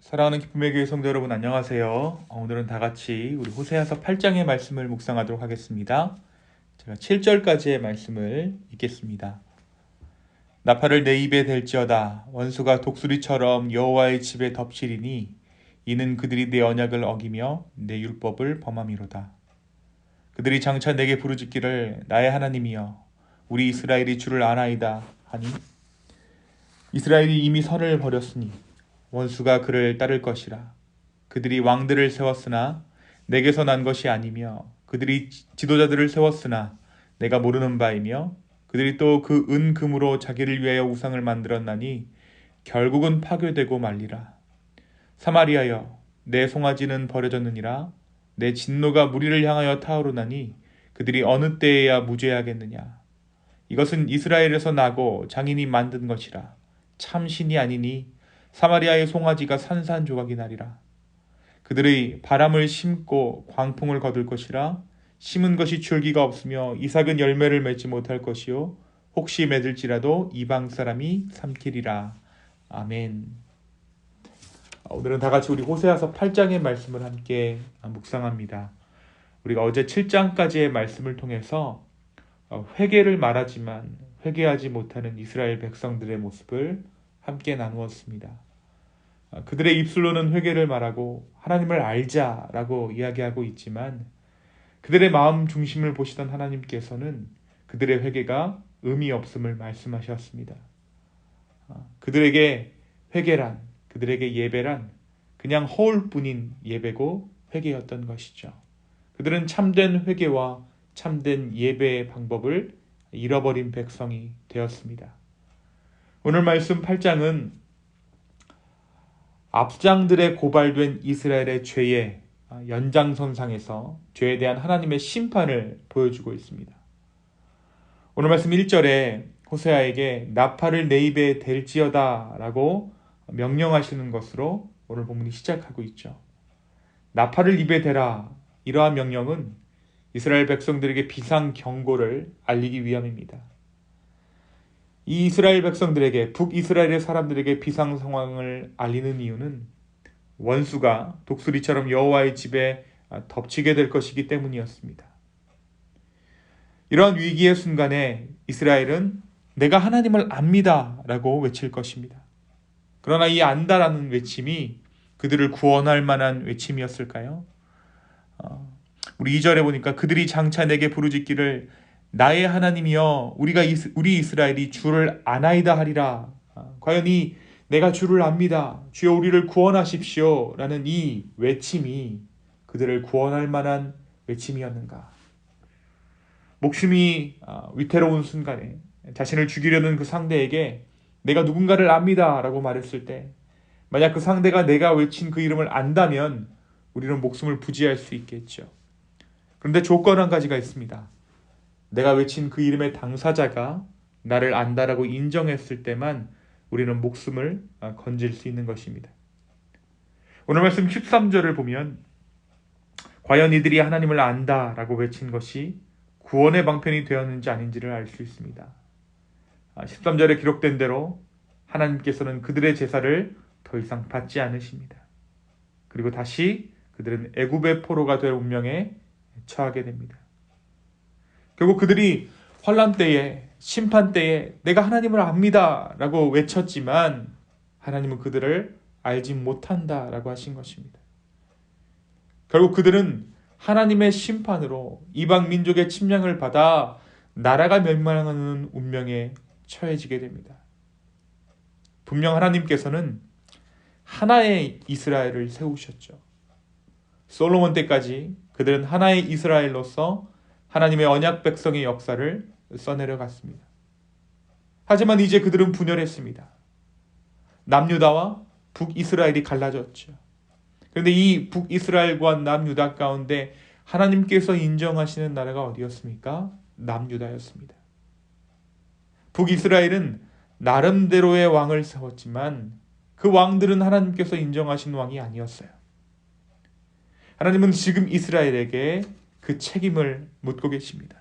사랑하는 기쁨의 교회 성도 여러분, 안녕하세요. 오늘은 다 같이 우리 호세아서 8장의 말씀을 묵상하도록 하겠습니다. 제가 7절까지의 말씀을 읽겠습니다. 나팔을 내 입에 댈지어다. 원수가 독수리처럼 여호와의 집에 덮치리니 이는 그들이 내 언약을 어기며 내 율법을 범함이로다. 그들이 장차 내게 부르짖기를 나의 하나님이여 우리 이스라엘이 주를 아나이다 하니 이스라엘이 이미 선을 버렸으니 원수가 그를 따를 것이라. 그들이 왕들을 세웠으나 내게서 난 것이 아니며 그들이 지도자들을 세웠으나 내가 모르는 바이며 그들이 또 그 은금으로 자기를 위하여 우상을 만들었나니 결국은 파괴되고 말리라. 사마리아여 내 송아지는 버려졌느니라. 내 진노가 무리를 향하여 타오르나니 그들이 어느 때에야 무죄하겠느냐. 이것은 이스라엘에서 나고 장인이 만든 것이라. 참신이 아니니 사마리아의 송아지가 산산조각이 나리라. 그들의 바람을 심고 광풍을 거둘 것이라. 심은 것이 줄기가 없으며 이삭은 열매를 맺지 못할 것이요 혹시 맺을지라도 이방 사람이 삼키리라. 아멘. 오늘은 다 같이 우리 호세아서 8장의 말씀을 함께 묵상합니다. 우리가 어제 7장까지의 말씀을 통해서 회개를 말하지만 회개하지 못하는 이스라엘 백성들의 모습을 함께 나누었습니다. 그들의 입술로는 회개를 말하고 하나님을 알자라고 이야기하고 있지만 그들의 마음 중심을 보시던 하나님께서는 그들의 회개가 의미 없음을 말씀하셨습니다. 그들에게 회개란, 그들에게 예배란 그냥 허울뿐인 예배고 회개였던 것이죠. 그들은 참된 회개와 참된 예배의 방법을 잃어버린 백성이 되었습니다. 오늘 말씀 8장은 앞장들에 고발된 이스라엘의 죄의 연장선상에서 죄에 대한 하나님의 심판을 보여주고 있습니다. 오늘 말씀 1절에 호세아에게 나팔을 내 입에 댈지어다 라고 명령하시는 것으로 오늘 본문이 시작하고 있죠. 나팔을 입에 대라, 이러한 명령은 이스라엘 백성들에게 비상 경고를 알리기 위함입니다. 이 이스라엘 백성들에게, 북이스라엘의 사람들에게 비상 상황을 알리는 이유는 원수가 독수리처럼 여호와의 집에 덮치게 될 것이기 때문이었습니다. 이러한 위기의 순간에 이스라엘은 내가 하나님을 압니다 라고 외칠 것입니다. 그러나 이 안다라는 외침이 그들을 구원할 만한 외침이었을까요? 우리 2절에 보니까 그들이 장차 내게 부르짖기를 나의 하나님이여 우리 이스라엘이 주를 아나이다 하리라. 과연 이 내가 주를 압니다, 주여 우리를 구원하십시오 라는 이 외침이 그들을 구원할 만한 외침이었는가? 목숨이 위태로운 순간에 자신을 죽이려는 그 상대에게 내가 누군가를 압니다 라고 말했을 때 만약 그 상대가 내가 외친 그 이름을 안다면 우리는 목숨을 부지할 수 있겠죠. 그런데 조건 한 가지가 있습니다. 내가 외친 그 이름의 당사자가 나를 안다라고 인정했을 때만 우리는 목숨을 건질 수 있는 것입니다. 오늘 말씀 13절을 보면 과연 이들이 하나님을 안다라고 외친 것이 구원의 방편이 되었는지 아닌지를 알 수 있습니다. 13절에 기록된 대로 하나님께서는 그들의 제사를 더 이상 받지 않으십니다. 그리고 다시 그들은 애굽의 포로가 될 운명에 처하게 됩니다. 결국 그들이 환난 때에, 심판 때에 내가 하나님을 압니다 라고 외쳤지만 하나님은 그들을 알지 못한다 라고 하신 것입니다. 결국 그들은 하나님의 심판으로 이방 민족의 침략을 받아 나라가 멸망하는 운명에 처해지게 됩니다. 분명 하나님께서는 하나의 이스라엘을 세우셨죠. 솔로몬 때까지 그들은 하나의 이스라엘로서 하나님의 언약 백성의 역사를 써내려갔습니다. 하지만 이제 그들은 분열했습니다. 남유다와 북이스라엘이 갈라졌죠. 그런데 이 북이스라엘과 남유다 가운데 하나님께서 인정하시는 나라가 어디였습니까? 남유다였습니다. 북이스라엘은 나름대로의 왕을 세웠지만 그 왕들은 하나님께서 인정하신 왕이 아니었어요. 하나님은 지금 이스라엘에게 그 책임을 묻고 계십니다.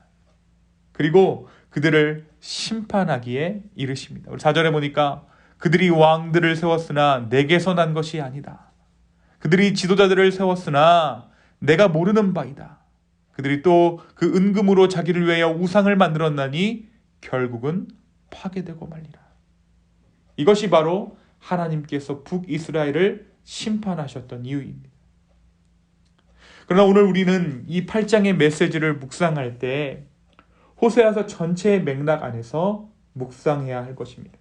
그리고 그들을 심판하기에 이르십니다. 우리 4절에 보니까 그들이 왕들을 세웠으나 내게서 난 것이 아니다. 그들이 지도자들을 세웠으나 내가 모르는 바이다. 그들이 또 그 은금으로 자기를 위하여 우상을 만들었나니 결국은 파괴되고 말리라. 이것이 바로 하나님께서 북이스라엘을 심판하셨던 이유입니다. 그러나 오늘 우리는 이 8장의 메시지를 묵상할 때 호세아서 전체의 맥락 안에서 묵상해야 할 것입니다.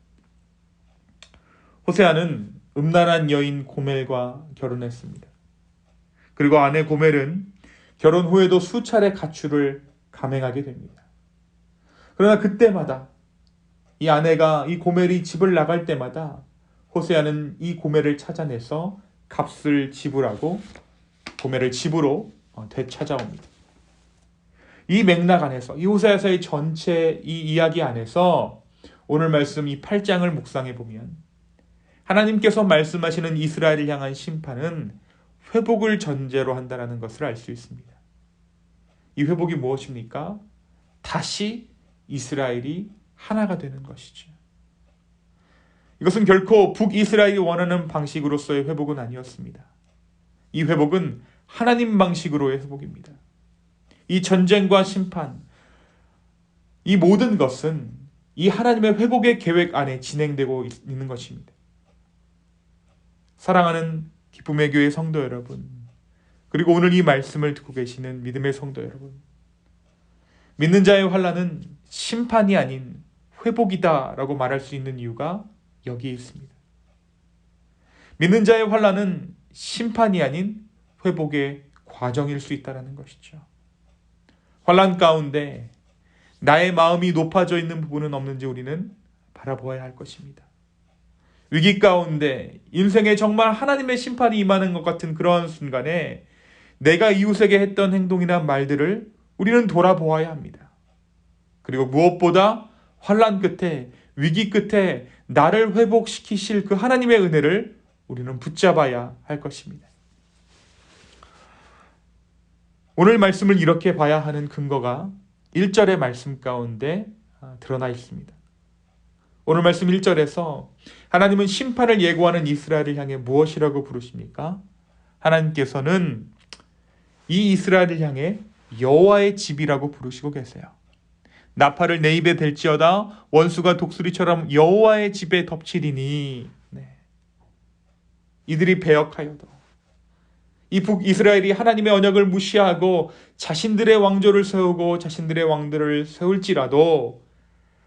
호세아는 음란한 여인 고멜과 결혼했습니다. 그리고 아내 고멜은 결혼 후에도 수차례 가출을 감행하게 됩니다. 그러나 그때마다 이 아내가 이 고멜이 집을 나갈 때마다 호세아는 이 고멜을 찾아내서 값을 지불하고 고멜을 집으로 되찾아옵니다. 이 맥락 안에서 이 호세아서의 전체 이 이야기 안에서 오늘 말씀 이 8장을 묵상해 보면 하나님께서 말씀하시는 이스라엘을 향한 심판은 회복을 전제로 한다는 것을 알 수 있습니다. 이 회복이 무엇입니까? 다시 이스라엘이 하나가 되는 것이죠. 이것은 결코 북이스라엘이 원하는 방식으로서의 회복은 아니었습니다. 이 회복은 하나님 방식으로의 회복입니다. 이 전쟁과 심판, 이 모든 것은 이 하나님의 회복의 계획 안에 진행되고 있는 것입니다. 사랑하는 기쁨의 교회 성도 여러분, 그리고 오늘 이 말씀을 듣고 계시는 믿음의 성도 여러분, 믿는 자의 환난은 심판이 아닌 회복이다라고 말할 수 있는 이유가 여기에 있습니다. 믿는 자의 환난은 심판이 아닌 회복의 과정일 수 있다는 것이죠. 환난 가운데 나의 마음이 높아져 있는 부분은 없는지 우리는 바라보아야 할 것입니다. 위기 가운데 인생에 정말 하나님의 심판이 임하는 것 같은 그러한 순간에 내가 이웃에게 했던 행동이나 말들을 우리는 돌아보아야 합니다. 그리고 무엇보다 환난 끝에, 위기 끝에 나를 회복시키실 그 하나님의 은혜를 우리는 붙잡아야 할 것입니다. 오늘 말씀을 이렇게 봐야 하는 근거가 1절의 말씀 가운데 드러나 있습니다. 오늘 말씀 1절에서 하나님은 심판을 예고하는 이스라엘을 향해 무엇이라고 부르십니까? 하나님께서는 이 이스라엘을 향해 여호와의 집이라고 부르시고 계세요. 나팔을 내 입에 댈지어다 원수가 독수리처럼 여호와의 집에 덮치리니. 이들이 배역하여도 이 북이스라엘이 하나님의 언약을 무시하고 자신들의 왕조를 세우고 자신들의 왕들을 세울지라도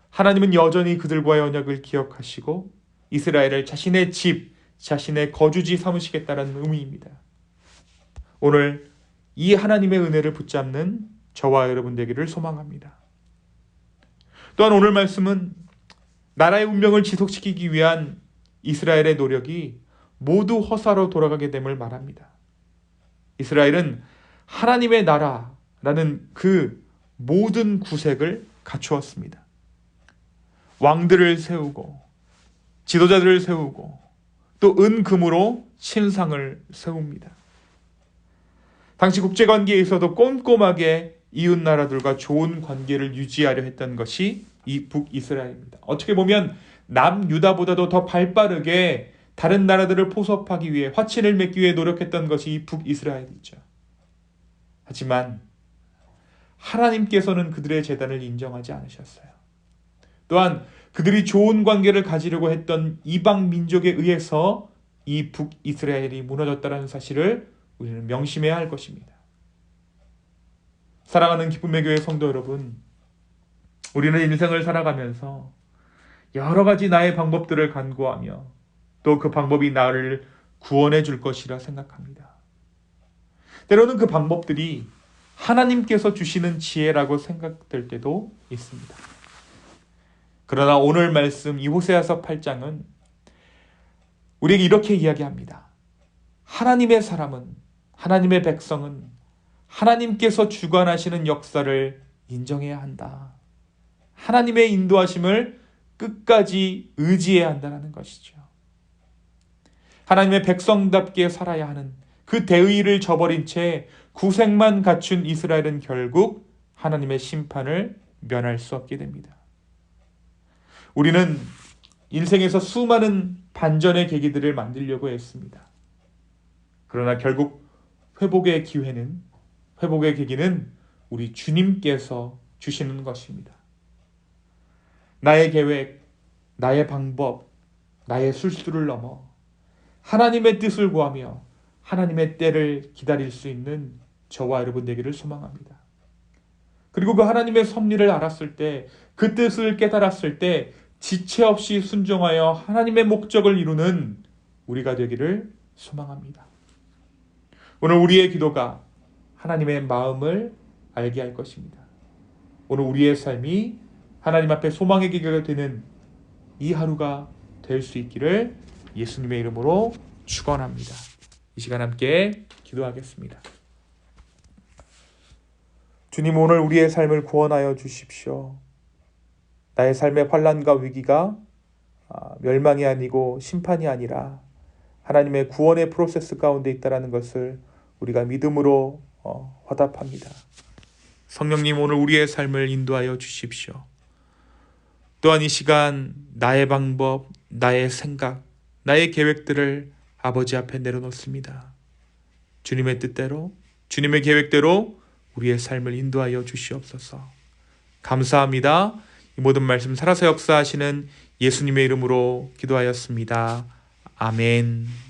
하나님은 여전히 그들과의 언약을 기억하시고 이스라엘을 자신의 집, 자신의 거주지 삼으시겠다는 의미입니다. 오늘 이 하나님의 은혜를 붙잡는 저와 여러분 되기를 소망합니다. 또한 오늘 말씀은 나라의 운명을 지속시키기 위한 이스라엘의 노력이 모두 허사로 돌아가게 됨을 말합니다. 이스라엘은 하나님의 나라라는 그 모든 구색을 갖추었습니다. 왕들을 세우고 지도자들을 세우고 또 은금으로 신상을 세웁니다. 당시 국제관계에 있어도 꼼꼼하게 이웃 나라들과 좋은 관계를 유지하려 했던 것이 이 북이스라엘입니다. 어떻게 보면 남유다보다도 더 발빠르게 다른 나라들을 포섭하기 위해 화친을 맺기 위해 노력했던 것이 이 북이스라엘이죠. 하지만 하나님께서는 그들의 재단을 인정하지 않으셨어요. 또한 그들이 좋은 관계를 가지려고 했던 이방 민족에 의해서 이 북이스라엘이 무너졌다는 사실을 우리는 명심해야 할 것입니다. 사랑하는 기쁨의 교회 성도 여러분, 우리는 인생을 살아가면서 여러 가지 나의 방법들을 간구하며 또 그 방법이 나를 구원해 줄 것이라 생각합니다. 때로는 그 방법들이 하나님께서 주시는 지혜라고 생각될 때도 있습니다. 그러나 오늘 말씀 이 호세아서 8장은 우리에게 이렇게 이야기합니다. 하나님의 사람은, 하나님의 백성은 하나님께서 주관하시는 역사를 인정해야 한다. 하나님의 인도하심을 끝까지 의지해야 한다는 것이죠. 하나님의 백성답게 살아야 하는 그 대의를 저버린 채 구색만 갖춘 이스라엘은 결국 하나님의 심판을 면할 수 없게 됩니다. 우리는 인생에서 수많은 반전의 계기들을 만들려고 했습니다. 그러나 결국 회복의 계기는 우리 주님께서 주시는 것입니다. 나의 계획, 나의 방법, 나의 술수를 넘어 하나님의 뜻을 구하며 하나님의 때를 기다릴 수 있는 저와 여러분 되기를 소망합니다. 그리고 그 하나님의 섭리를 알았을 때, 그 뜻을 깨달았을 때 지체 없이 순종하여 하나님의 목적을 이루는 우리가 되기를 소망합니다. 오늘 우리의 기도가 하나님의 마음을 알게 할 것입니다. 오늘 우리의 삶이 하나님 앞에 소망의 기회가 되는 이 하루가 될 수 있기를 예수님의 이름으로 축원합니다. 이 시간 함께 기도하겠습니다. 주님, 오늘 우리의 삶을 구원하여 주십시오. 나의 삶의 환난과 위기가 멸망이 아니고 심판이 아니라 하나님의 구원의 프로세스 가운데 있다는 것을 우리가 믿음으로 화답합니다. 성령님, 오늘 우리의 삶을 인도하여 주십시오. 또한 이 시간 나의 방법, 나의 생각, 나의 계획들을 아버지 앞에 내려놓습니다. 주님의 뜻대로, 주님의 계획대로 우리의 삶을 인도하여 주시옵소서. 감사합니다. 이 모든 말씀 살아서 역사하시는 예수님의 이름으로 기도하였습니다. 아멘.